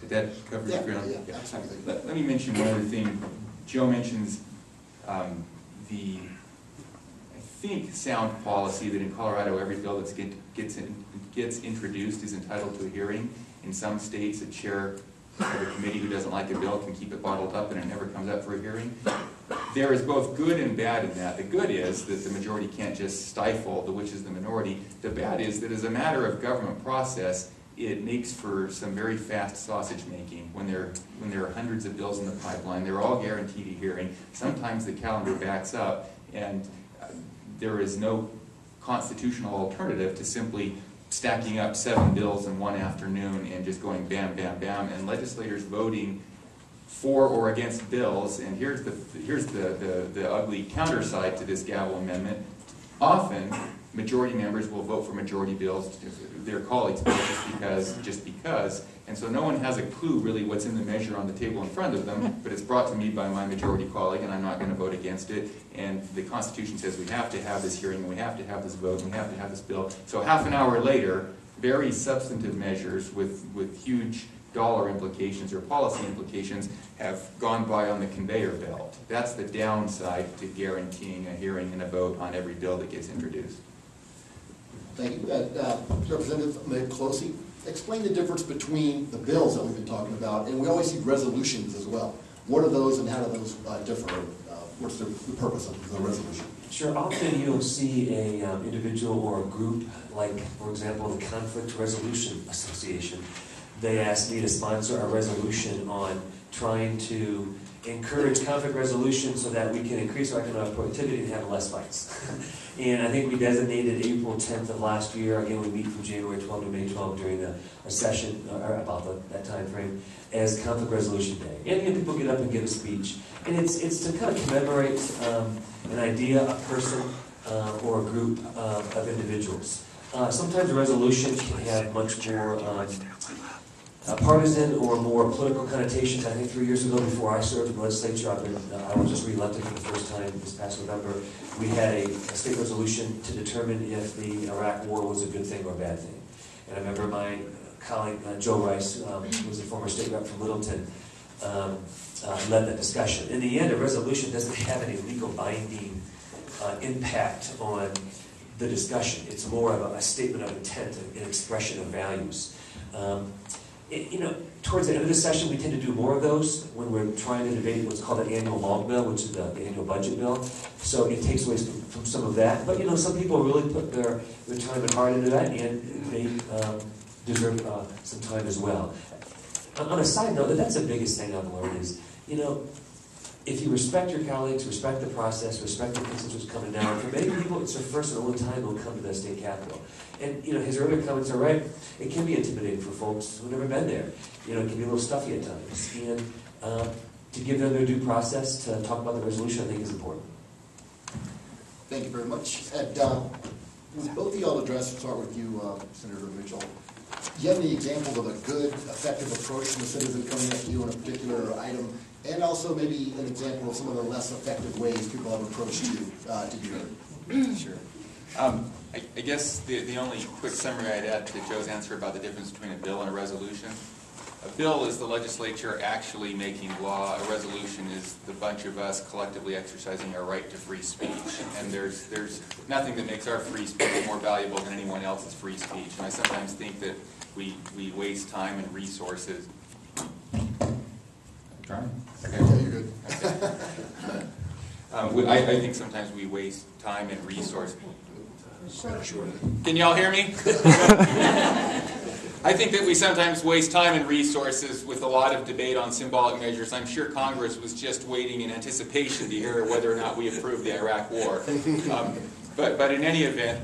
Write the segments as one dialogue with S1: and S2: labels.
S1: Did that cover your ground?
S2: Yeah, absolutely.
S1: Let me mention one other thing. Joe mentions the, I think, sound policy that in Colorado every bill that gets introduced is entitled to a hearing. In some states, a chair of a committee who doesn't like a bill can keep it bottled up and it never comes up for a hearing. There is both good and bad in that. The good is that the majority can't just stifle the which is the minority. The bad is that as a matter of government process, it makes for some very fast sausage making when there are hundreds of bills in the pipeline. They're all guaranteed a hearing. Sometimes the calendar backs up, and there is no constitutional alternative to simply stacking up 7 bills in one afternoon and just going bam, bam, bam, and legislators voting for or against bills. And here's the ugly counter side to this gavel amendment. Often, majority members will vote for majority bills, their colleagues' bills, just because, and so no one has a clue really what's in the measure on the table in front of them, but it's brought to me by my majority colleague, and I'm not going to vote against it. And the Constitution says we have to have this hearing, and we have to have this vote, and we have to have this bill. So half an hour later, very substantive measures with huge dollar implications or policy implications have gone by on the conveyor belt. That's the downside to guaranteeing a hearing and a vote on every bill that gets introduced.
S2: Thank you. Representative Miklosi, explain the difference between the bills that we've been talking about, and we always see resolutions as well. What are those and how do those differ? What's the purpose of the resolution?
S3: Sure. Often you'll see a individual or a group, like, for example, the Conflict Resolution Association. They asked me to sponsor a resolution on trying to encourage conflict resolution so that we can increase our economic productivity and have less fights. And I think we designated April 10th of last year, again we meet from January 12 to May 12 during a session, or about that time frame, as Conflict Resolution Day. And people get up and give a speech. And it's to kind of commemorate an idea, a person, or a group of individuals. Sometimes a resolution can have much more partisan or more political connotations. I think 3 years ago, before I served in the legislature, I was just re-elected for the first time this past November. We had a state resolution to determine if the Iraq War was a good thing or a bad thing. And I remember my colleague, Joe Rice, who was a former state rep from Littleton, led that discussion. In the end, a resolution doesn't have any legal binding impact on the discussion. It's more of a statement of intent, an expression of values. Towards the end of the session, we tend to do more of those when we're trying to debate what's called an annual long bill, which is the annual budget bill. So it takes away from some of that. But some people really put their time and heart into that, and they deserve some time as well. On a side note, that's the biggest thing I've learned is, if you respect your colleagues, respect the process, respect the constituents coming down, for many people it's their first and only time they'll come to the state capitol. And his earlier comments are right. It can be intimidating for folks who've never been there. It can be a little stuffy at times. And to give them their due process to talk about the resolution, I think is important.
S2: Thank you very much. And both of y'all address, we'll start with you, Senator Mitchell. Do you have any examples of a good, effective approach from a citizen coming up to you on a particular item? And also maybe an example of some of the less effective ways people have approached you to do it.
S1: Sure. I guess the only quick summary I'd add to Joe's answer about the difference between a bill and a resolution. A bill is the legislature actually making law. A resolution is the bunch of us collectively exercising our right to free speech. And there's nothing that makes our free speech more valuable than anyone else's free speech. And I sometimes think that we waste time and resources. Trying? Okay.
S2: Yeah, you're good.
S1: Okay. I think sometimes we waste time and resources.
S2: Sure.
S1: Can y'all hear me? I think that we sometimes waste time and resources with a lot of debate on symbolic measures. I'm sure Congress was just waiting in anticipation to hear whether or not we approved the Iraq War. But in any event,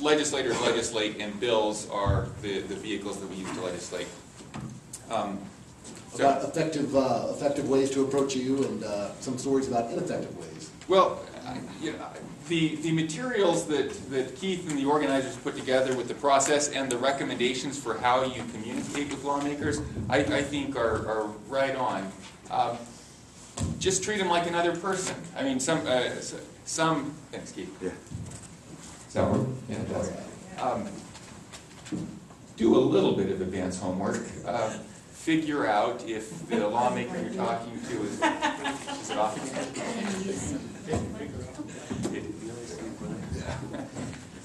S1: legislators legislate, and bills are the vehicles that we use to legislate.
S2: About effective ways to approach you, and some stories about ineffective ways.
S1: Well, the materials that Keith and the organizers put together with the process and the recommendations for how you communicate with lawmakers, I think are right on. Just treat them like another person. I mean, thanks, Keith. Yeah. Does that work? Yeah, it does. Do a little bit of advanced homework. figure out if the lawmaker you're talking to is it off again?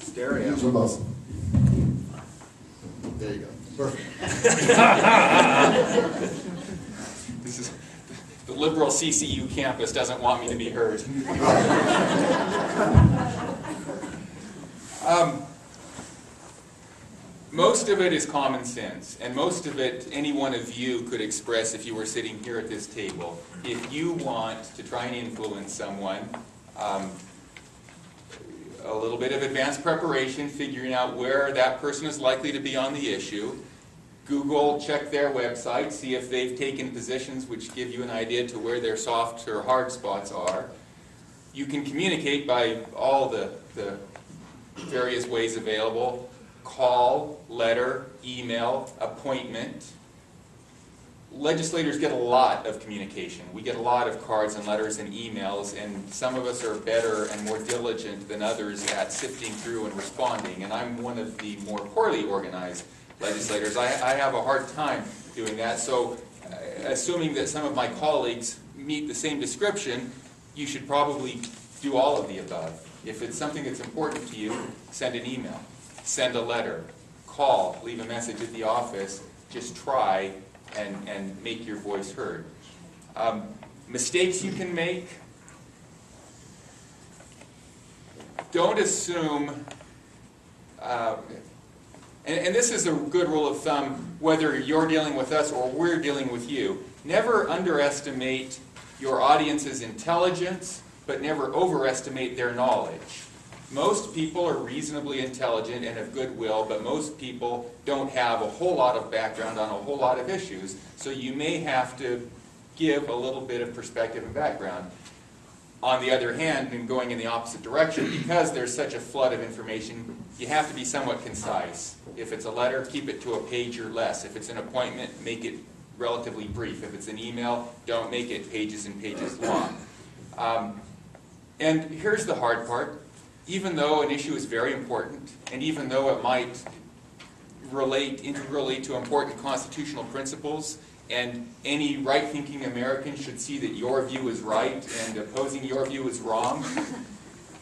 S2: Stereo. Use them both. There you go. Perfect.
S1: This is the liberal CCU campus doesn't want me to be heard. Most of it is common sense, and most of it any one of you could express if you were sitting here at this table. If you want to try and influence someone, a little bit of advanced preparation, figuring out where that person is likely to be on the issue. Google, check their website, see if they've taken positions which give you an idea to where their soft or hard spots are. You can communicate by all the various ways available. Call, letter, email, appointment. Legislators get a lot of communication. We get a lot of cards and letters and emails, and some of us are better and more diligent than others at sifting through and responding, and I'm one of the more poorly organized legislators. I have a hard time doing that, so assuming that some of my colleagues meet the same description, you should probably do all of the above. If it's something that's important to you, send an email, send a letter, call, leave a message at the office, just try and make your voice heard. Mistakes you can make. Don't assume, and this is a good rule of thumb, whether you're dealing with us or we're dealing with you. Never underestimate your audience's intelligence, but never overestimate their knowledge. Most people are reasonably intelligent and of goodwill, but most people don't have a whole lot of background on a whole lot of issues, so you may have to give a little bit of perspective and background. On the other hand, and going in the opposite direction, because there's such a flood of information, you have to be somewhat concise. If it's a letter, keep it to a page or less. If it's an appointment, make it relatively brief. If it's an email, don't make it pages and pages long. And here's the hard part. Even though an issue is very important, and even though it might relate integrally to important constitutional principles, and any right-thinking American should see that your view is right and opposing your view is wrong,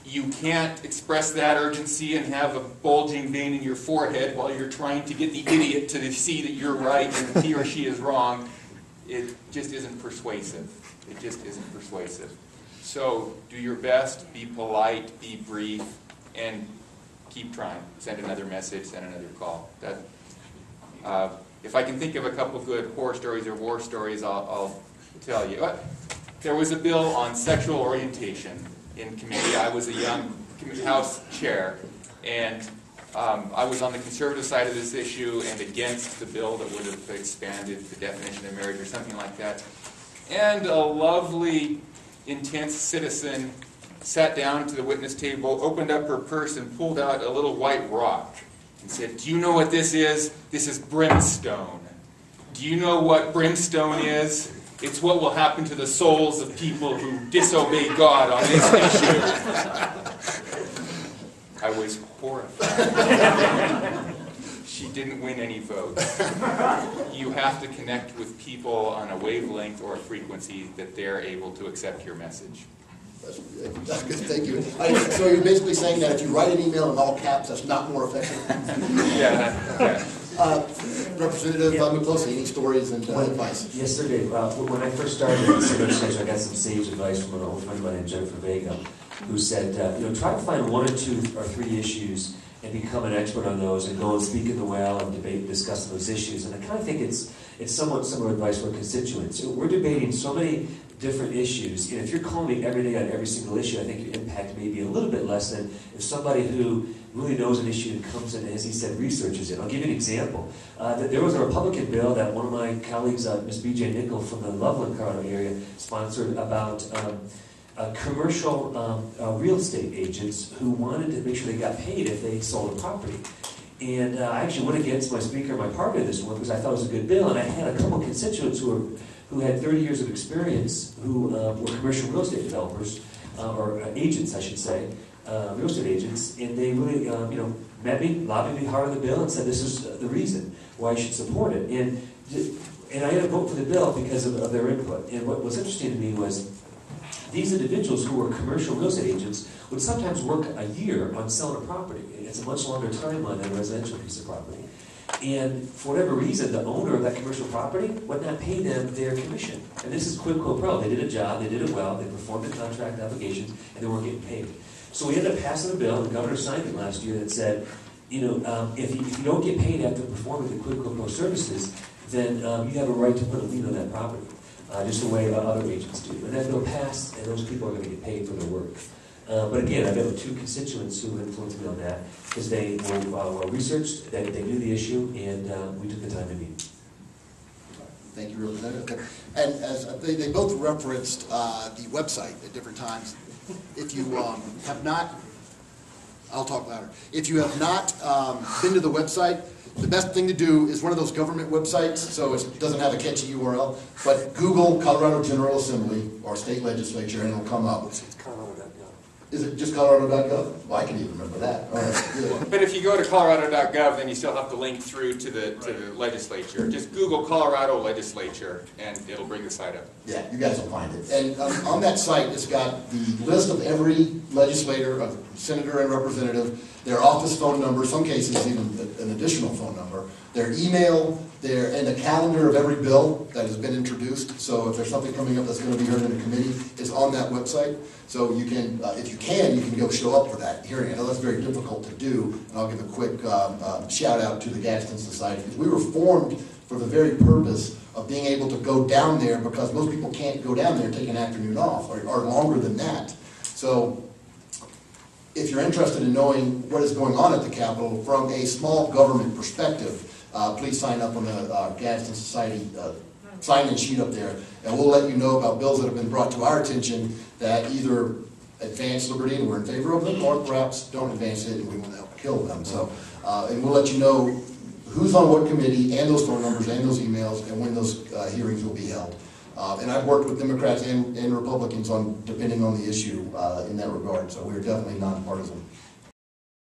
S1: you can't express that urgency and have a bulging vein in your forehead while you're trying to get the idiot to see that you're right and he or she is wrong. It just isn't persuasive. It just isn't persuasive. So do your best, be polite, be brief, and keep trying. Send another message, send another call. If I can think of a couple good horror stories or war stories, I'll tell you. There was a bill on sexual orientation in committee. I was a young House chair, and I was on the conservative side of this issue and against the bill that would have expanded the definition of marriage or something like that. And a lovely, intense citizen sat down to the witness table, opened up her purse, and pulled out a little white rock and said, "Do you know what this is? This is brimstone. Do you know what brimstone is? It's what will happen to the souls of people who disobey God on this issue." I was horrified. She didn't win any votes. You have to connect with people on a wavelength or a frequency that they're able to accept your message.
S2: That's good, thank you. So you're basically saying that if you write an email in all caps, that's not more effective?
S1: Yeah.
S2: Representative Miklosi, any stories and advice?
S3: Yes, sir, Dave. When I first started in the legislature, I got some sage advice from an old friend of mine, Jennifer Vega, who said, try to find 1 or 2 or 3 issues and become an expert on those and go and speak in the well and debate and discuss those issues. And I kind of think it's somewhat similar advice for constituents. We're debating so many different issues, and if you're calling me every day on every single issue, I think your impact may be a little bit less than if somebody who really knows an issue and comes in, as he said, researches it. I'll give you an example. There was a Republican bill that one of my colleagues, Ms. B.J. Nickel from the Loveland, Colorado area, sponsored about commercial real estate agents who wanted to make sure they got paid if they sold a property. And I actually went against my speaker and my party on this one because I thought it was a good bill, and I had a couple of constituents who had 30 years of experience who were commercial real estate developers, or agents, I should say, real estate agents, and they really, met me, lobbied me hard on the bill, and said this is the reason why I should support it. And And I had to vote for the bill because of their input. And what was interesting to me was these individuals who were commercial real estate agents would sometimes work a year on selling a property. It's a much longer timeline than a residential piece of property. And for whatever reason, the owner of that commercial property would not pay them their commission. And this is quid pro quo. They did a job, they did it well, they performed the contract obligations, and they weren't getting paid. So we ended up passing a bill, the governor signed it last year, that said, if you don't get paid after performing the quid pro quo services, then you have a right to put a lien on that property, just the way other agents do. And that bill passed, and those people are going to get paid for their work. But again, I've met with 2 constituents who influenced me on that, because they were researched, they knew the issue, and we took the time to meet.
S2: Thank you, Representative. And as they both referenced the website at different times. If you have not, I'll talk louder. If you have not been to the website, the best thing to do is one of those government websites, so it doesn't have a catchy URL, but Google Colorado General Assembly or State Legislature and it'll come up.
S3: It's Colorado.gov.
S2: Is it just Colorado.gov? Well, I can even remember that. All right, good.
S1: But if you go to Colorado.gov, then you still have to link through to the legislature. Just Google Colorado Legislature, and it'll bring the site up.
S2: Yeah, you guys will find it. And on that site, it's got the list of every legislator, senator and representative, their office phone number, some cases even an additional phone number, their email, and the calendar of every bill that has been introduced. So if there's something coming up that's going to be heard in a committee, it's on that website. So you can, if you can go show up for that hearing. I know that's very difficult to do, and I'll give a quick shout out to the Gadsden Society, because we were formed for the very purpose of being able to go down there, because most people can't go down there and take an afternoon off, or longer than that. So if you're interested in knowing what is going on at the Capitol from a small government perspective, please sign up on the Gadsden Society sign-in sheet up there, and we'll let you know about bills that have been brought to our attention that either advance liberty and we're in favor of them, or perhaps don't advance it and we want to help kill them. So, and we'll let you know who's on what committee, and those phone numbers, and those emails, and when those hearings will be held. And I've worked with Democrats and Republicans on, depending on the issue in that regard, so we're definitely nonpartisan.